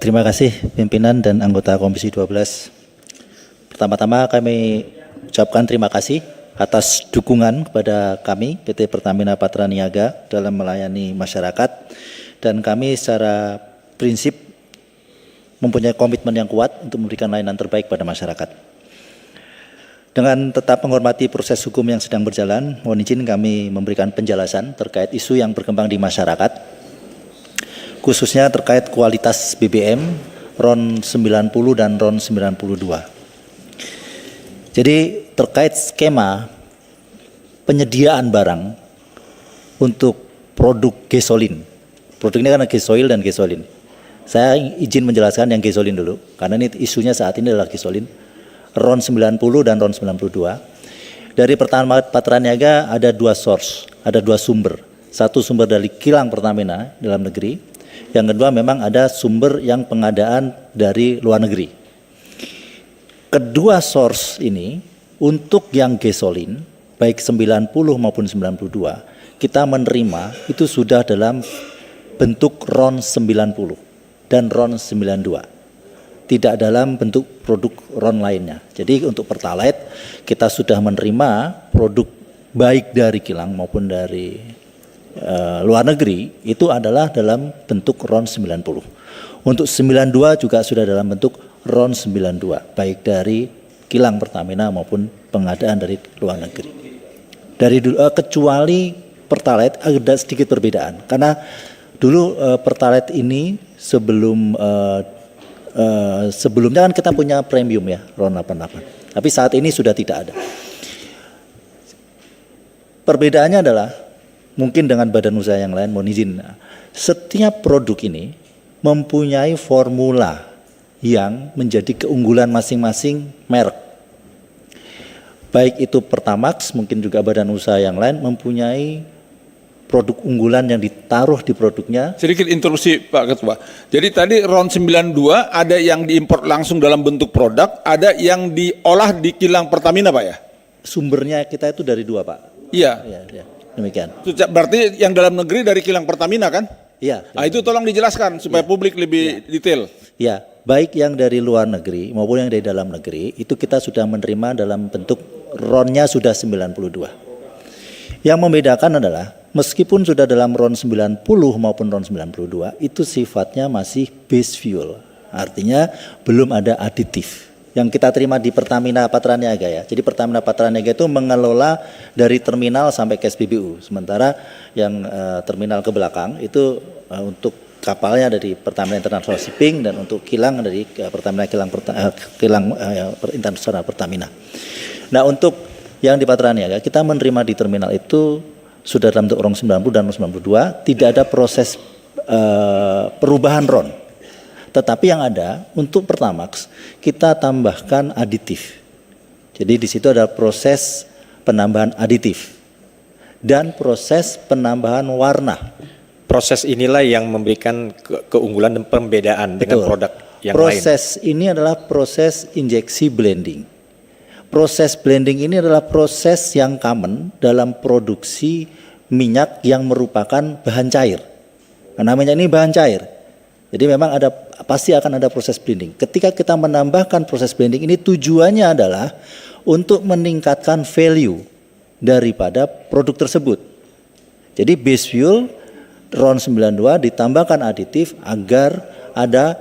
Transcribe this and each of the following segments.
Terima kasih pimpinan dan anggota Komisi 12. Pertama-tama kami ucapkan terima kasih atas dukungan kepada kami PT Pertamina Patra Niaga dalam melayani masyarakat, dan kami secara prinsip mempunyai komitmen yang kuat untuk memberikan layanan terbaik pada masyarakat. Dengan tetap menghormati proses hukum yang sedang berjalan, mohon izin kami memberikan penjelasan terkait isu yang berkembang di masyarakat, khususnya terkait kualitas BBM RON 90 dan RON 92. Jadi terkait skema penyediaan barang untuk produk gasolin. Produk ini kan gasoil dan gasolin. Saya izin menjelaskan yang gasolin dulu, karena ini isunya saat ini adalah gasolin. RON 90 dan RON 92. Dari Pertamina Patra Niaga ada dua source, ada dua sumber. Satu sumber dari kilang Pertamina dalam negeri, yang kedua memang ada sumber yang pengadaan dari luar negeri. Kedua source ini untuk yang gasolin baik 90 maupun 92 kita menerima itu sudah dalam bentuk RON 90 dan RON 92, tidak dalam bentuk produk RON lainnya. Jadi untuk Pertalite kita sudah menerima produk baik dari kilang maupun dari luar negeri itu adalah dalam bentuk RON 90. Untuk 92 juga sudah dalam bentuk RON 92, baik dari kilang Pertamina maupun pengadaan dari luar negeri. Dari kecuali Pertalite ada sedikit perbedaan, karena dulu Pertalite ini sebelumnya kan kita punya premium ya RON 88, tapi saat ini sudah tidak ada. Perbedaannya adalah mungkin dengan badan usaha yang lain, mohon izin, setiap produk ini mempunyai formula yang menjadi keunggulan masing-masing merek. Baik itu Pertamax, mungkin juga badan usaha yang lain mempunyai produk unggulan yang ditaruh di produknya. Sedikit interupsi Pak Ketua. Jadi tadi RON 92 ada yang diimpor langsung dalam bentuk produk, ada yang diolah di kilang Pertamina Pak ya? Sumbernya kita itu dari dua Pak. Iya. Ya, demikian. Berarti yang dalam negeri dari kilang Pertamina kan? Iya. Nah, itu tolong dijelaskan supaya publik lebih detail. Ya, baik yang dari luar negeri maupun yang dari dalam negeri itu kita sudah menerima dalam bentuk RON-nya sudah 92. Yang membedakan adalah meskipun sudah dalam RON 90 maupun RON 92 itu sifatnya masih base fuel. Artinya belum ada aditif. Yang kita terima di Pertamina Patra Niaga ya. Jadi Pertamina Patra Niaga itu mengelola dari terminal sampai ke SPBU. Sementara yang terminal ke belakang itu untuk kapalnya dari Pertamina International Shipping dan untuk kilang dari Pertamina Kilang Internasional Pertamina. Nah, untuk yang di Patra Niaga kita menerima di terminal itu sudah dalam bentuk RON 90 dan RON 92, tidak ada proses perubahan RON. Tetapi yang ada untuk Pertamax kita tambahkan aditif. Jadi di situ ada proses penambahan aditif dan proses penambahan warna. Proses inilah yang memberikan keunggulan dan pembedaan dengan produk yang lain. Proses ini adalah proses injeksi blending. Proses blending ini adalah proses yang common dalam produksi minyak yang merupakan bahan cair. Karena minyak ini bahan cair. Jadi memang pasti akan ada proses blending. Ketika kita menambahkan proses blending ini tujuannya adalah untuk meningkatkan value daripada produk tersebut. Jadi base fuel RON 92 ditambahkan aditif agar ada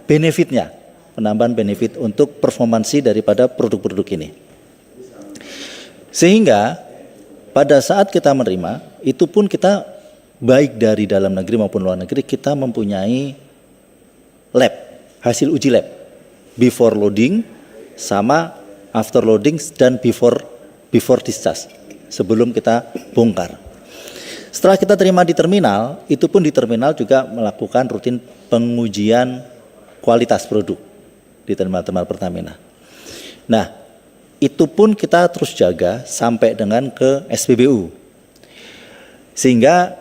benefitnya, penambahan benefit untuk performansi daripada produk-produk ini. Sehingga pada saat kita menerima, itu pun kita baik dari dalam negeri maupun luar negeri kita mempunyai lab, hasil uji lab, before loading sama after loading dan before discharge, sebelum kita bongkar. Setelah kita terima di terminal, itu pun di terminal juga melakukan rutin pengujian kualitas produk di terminal-terminal Pertamina. Nah, itu pun kita terus jaga sampai dengan ke SPBU. Sehingga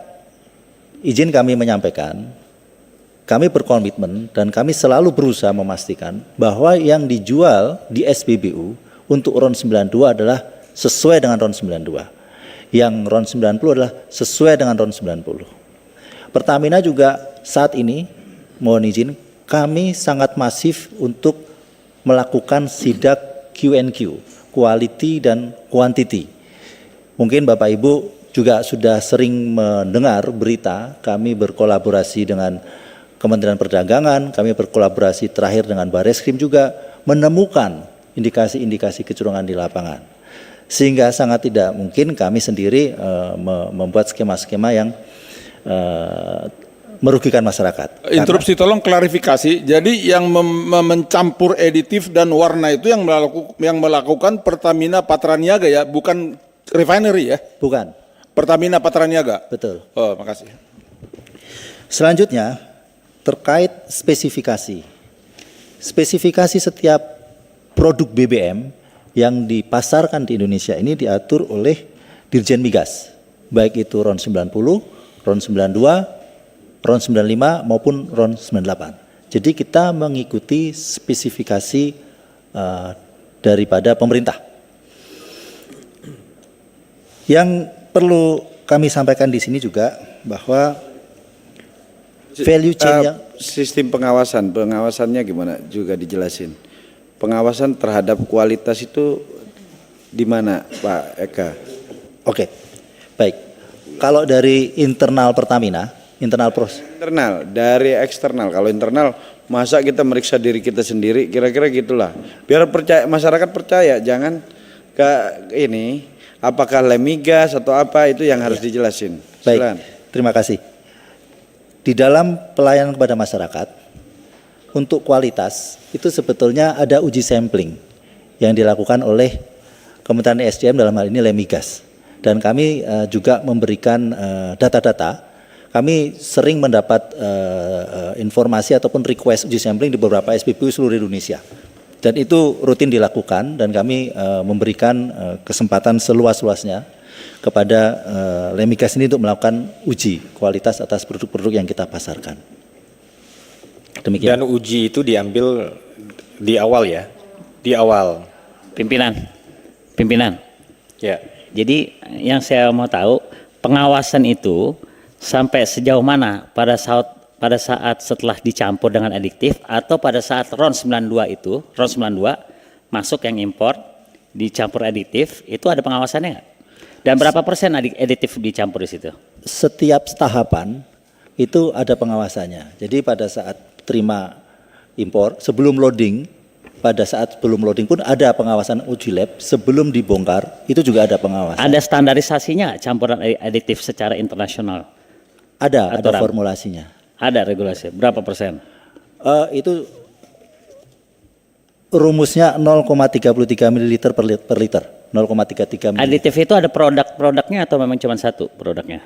izin kami menyampaikan, kami berkomitmen dan kami selalu berusaha memastikan bahwa yang dijual di SPBU untuk RON 92 adalah sesuai dengan RON 92. Yang RON 90 adalah sesuai dengan RON 90. Pertamina juga saat ini mohon izin kami sangat masif untuk melakukan sidak Q&Q, quality dan quantity. Mungkin Bapak Ibu juga sudah sering mendengar berita kami berkolaborasi dengan Kementerian Perdagangan, kami berkolaborasi terakhir dengan Bareskrim juga menemukan indikasi-indikasi kecurangan di lapangan. Sehingga sangat tidak mungkin kami sendiri membuat skema-skema yang merugikan masyarakat. Interupsi, tolong klarifikasi. Jadi yang mencampur aditif dan warna itu yang melakukan Pertamina Patraniaga ya, bukan refinery ya? Bukan. Pertamina Patraniaga. Betul. Oh, makasih. Selanjutnya terkait spesifikasi. Spesifikasi setiap produk BBM yang dipasarkan di Indonesia ini diatur oleh Dirjen Migas, baik itu RON 90, RON 92, RON 95 maupun RON 98. Jadi kita mengikuti spesifikasi daripada pemerintah. Yang perlu kami sampaikan di sini juga bahwa value chain-nya sistem pengawasannya gimana juga dijelasin. Pengawasan terhadap kualitas itu di mana Pak Eka? Oke, baik. Kalau dari internal Pertamina, internal proses. Internal, dari eksternal. Kalau internal, masa kita meriksa diri kita sendiri, kira-kira gitulah. Biar masyarakat percaya, jangan ke ini, apakah lemigas atau apa itu yang harus dijelasin. Baik, Silakan. terima kasih. Di dalam pelayanan kepada masyarakat, untuk kualitas itu sebetulnya ada uji sampling yang dilakukan oleh Kementerian SDM dalam hal ini Lemigas, dan kami juga memberikan data-data. Kami sering mendapat informasi ataupun request uji sampling di beberapa SPBU seluruh Indonesia, dan itu rutin dilakukan, dan kami memberikan kesempatan seluas-luasnya kepada Lemigas ini untuk melakukan uji kualitas atas produk-produk yang kita pasarkan. Demikian. Dan uji itu diambil di awal ya, di awal. Pimpinan. Ya. Jadi yang saya mau tahu, pengawasan itu sampai sejauh mana pada saat setelah dicampur dengan adiktif atau pada saat RON 92 itu, RON 92 masuk yang impor dicampur adiktif, itu ada pengawasannya nggak? Dan berapa persen aditif dicampur di situ? Setiap tahapan itu ada pengawasannya. Jadi pada saat terima impor, sebelum loading, pada saat sebelum loading pun ada pengawasan uji lab, sebelum dibongkar itu juga ada pengawasan. Ada standarisasinya nggak campuran aditif secara internasional? Ada aturan? formulasinya. Ada regulasi, berapa persen? Itu rumusnya 0,33 ml per liter. 0,33 ml. Aditif itu ada produknya atau memang cuma satu produknya?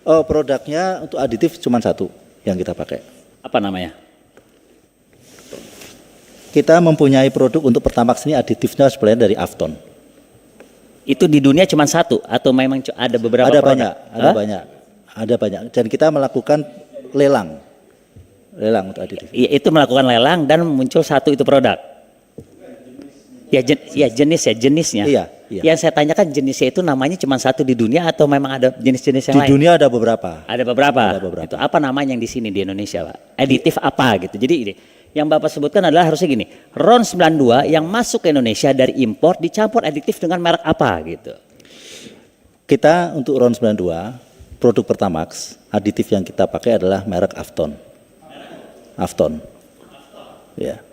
Produknya untuk aditif cuma satu yang kita pakai. Apa namanya? Kita mempunyai produk untuk Pertamax ini aditifnya sebenarnya dari Afton. Itu di dunia cuma satu atau memang ada beberapa Ada produk? banyak, ada banyak. Dan kita melakukan lelang untuk aditif. Itu melakukan lelang dan muncul satu itu produk. Jenisnya. Iya. Yang saya tanyakan jenisnya itu namanya cuma satu di dunia atau memang ada jenis-jenis yang Di lain? dunia ada beberapa. Ada beberapa. Ada beberapa. Itu apa namanya yang di sini di Indonesia, Pak? Aditif apa gitu. Jadi ini yang Bapak sebutkan adalah harusnya gini. RON 92 yang masuk ke Indonesia dari impor dicampur aditif dengan merek apa gitu. Kita untuk RON 92 produk Pertamax aditif yang kita pakai adalah merek Afton. Afton. Ya.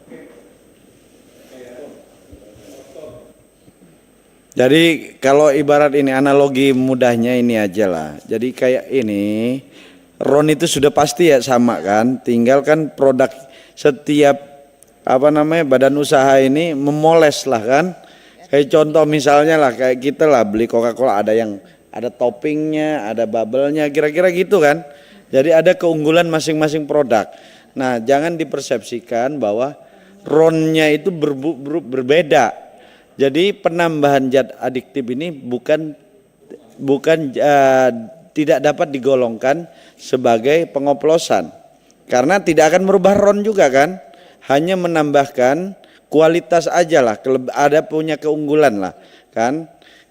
Jadi kalau ibarat ini analogi mudahnya ini aja lah. Jadi kayak ini RON itu sudah pasti ya sama kan. Tinggal kan produk setiap badan usaha ini memoles lah kan. Kayak contoh misalnya lah kayak kita lah beli Coca-Cola ada yang ada toppingnya, ada bubble-nya, kira-kira gitu kan. Jadi ada keunggulan masing-masing produk. Nah jangan dipersepsikan bahwa RON-nya itu berbeda. Jadi penambahan zat adiktif ini bukan tidak dapat digolongkan sebagai pengoplosan. Karena tidak akan merubah RON juga kan. Hanya menambahkan kualitas aja lah, ada punya keunggulan lah kan.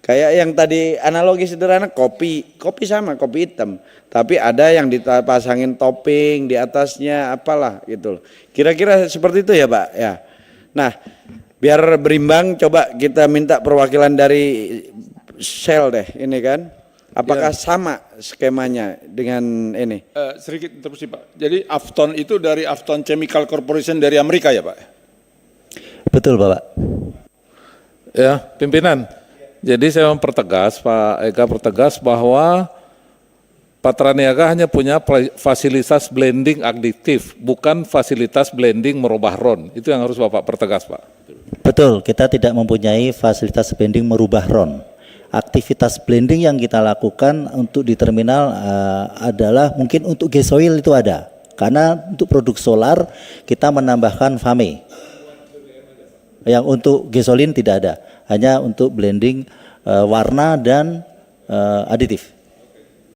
Kayak yang tadi analogi sederhana kopi sama kopi hitam, tapi ada yang dipasangin topping di atasnya apalah gitu. Kira-kira seperti itu ya Pak ya. Nah, biar berimbang coba kita minta perwakilan dari Shell deh ini kan. Apakah sama skemanya dengan ini? Sedikit interupsi Pak. Jadi Afton itu dari Afton Chemical Corporation dari Amerika ya Pak? Betul Bapak. Ya, pimpinan. Jadi saya mempertegas, Pak Eka pertegas bahwa Patraniaga hanya punya fasilitas blending additif, bukan fasilitas blending merubah RON. Itu yang harus Bapak pertegas, Pak. Betul, kita tidak mempunyai fasilitas blending merubah RON. Aktivitas blending yang kita lakukan untuk di terminal adalah mungkin untuk gasoil itu ada. Karena untuk produk solar kita menambahkan FAME. Yang untuk gasolin tidak ada, hanya untuk blending warna dan aditif.